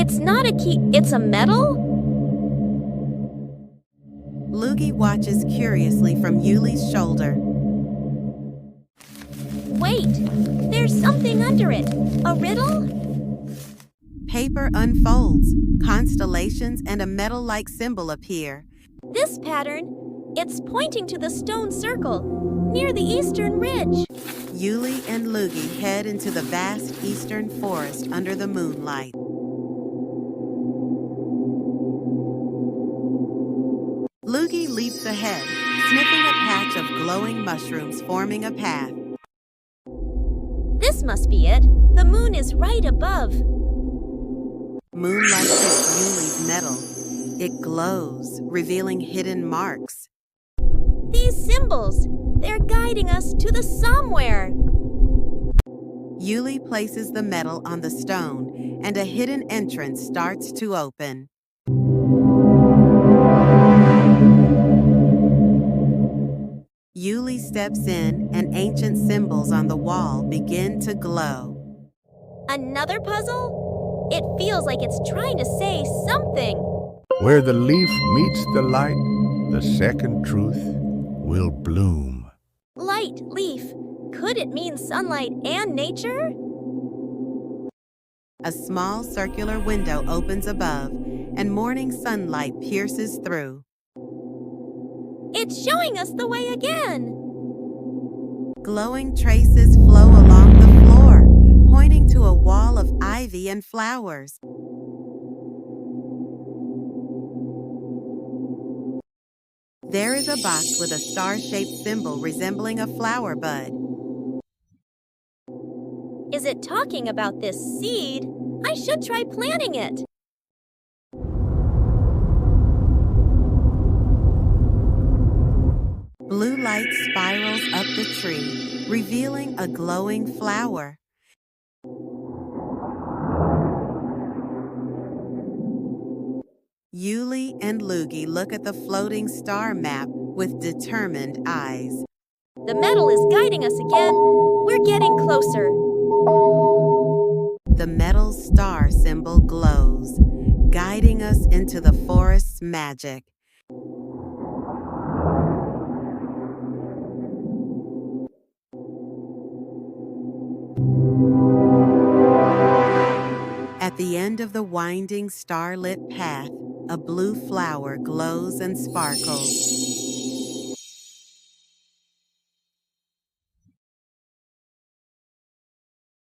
It's not a key, it's a metal? Lugy watches curiously from Yuli's shoulder. Wait, there's something under it. A riddle? Paper unfolds, constellations and a metal-like symbol appear. This pattern, it's pointing to the stone circle, near the eastern ridge. Yuly and Lugy head into the vast eastern forest under the moonlight. Lugy leaps ahead, sniffing a patch of glowing mushrooms forming a path. This must be it. The moon is right above. Moonlight hits Yuli's metal. It glows, revealing hidden marks. These symbols, they're guiding us to the somewhere. Yuly places the metal on the stone, and a hidden entrance starts to open. Yuly steps in, and ancient symbols on the wall begin to glow. Another puzzle? It feels like it's trying to say something. Where the leaf meets the light, the second truth will bloom. Light, leaf. Could it mean sunlight and nature? A small circular window opens above, and morning sunlight pierces through. It's showing us the way again. Glowing traces flow along the floor, pointing to a wall of ivy and flowers. There is a box with a star-shaped symbol resembling a flower bud. Is it talking about this seed? I should try planting it. Blue light spirals up the tree, revealing a glowing flower. Yuly and Lugy look at the floating star map with determined eyes. The metal is guiding us again. We're getting closer. The metal star symbol glows, guiding us into the forest's magic. At the end of the winding starlit path, a blue flower glows and sparkles.